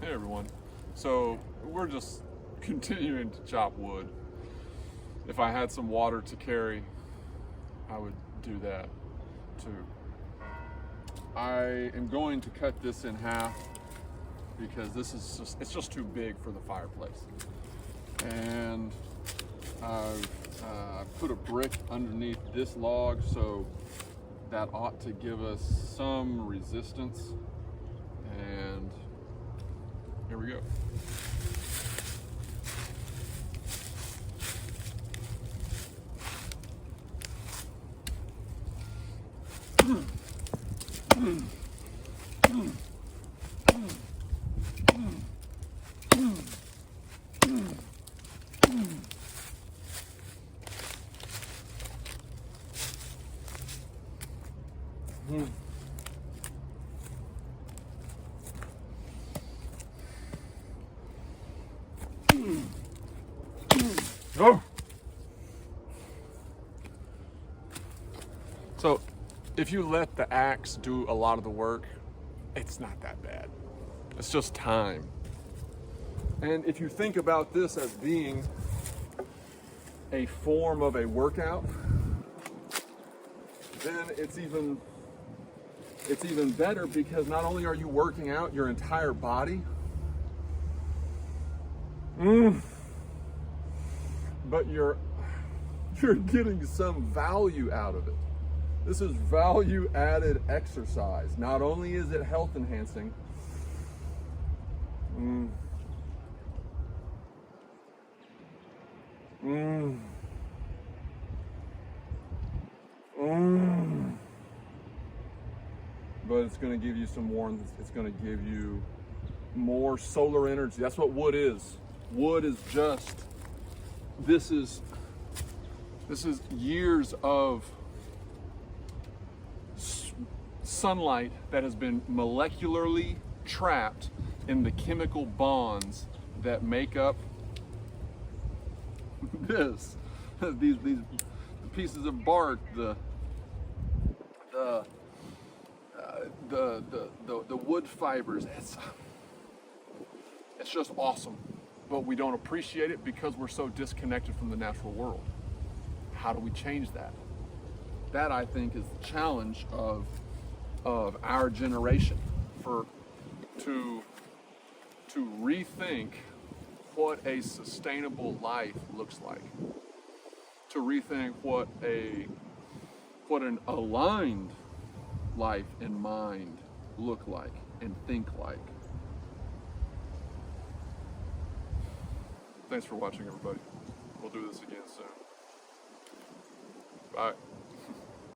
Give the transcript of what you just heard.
Hey everyone. So we're just continuing to chop wood. If I had some water to carry, I would do that too. I am going to cut this in half because it's just too big for the fireplace. And I've put a brick underneath this log, so that ought to give us some resistance. And here we go. Oh. So if you let the axe do a lot of the work, it's not that bad. It's just time. And if you think about this as being a form of a workout, then it's even better, because not only are you working out your entire body, but you're getting some value out of it. This is value added exercise. Not only is it health enhancing, but it's going to give you some warmth. It's going to give you more solar energy. That's what wood is. Wood is just, this is years of sunlight that has been molecularly trapped in the chemical bonds that make up these pieces of bark, the wood fibers. It's just awesome, but we don't appreciate it because we're so disconnected from the natural world. How do we change that? That, I think, is the challenge of our generation, to rethink what a sustainable life looks like, to rethink what an aligned life and mind look like and think like. Thanks for watching, everybody. We'll do this again soon. Bye.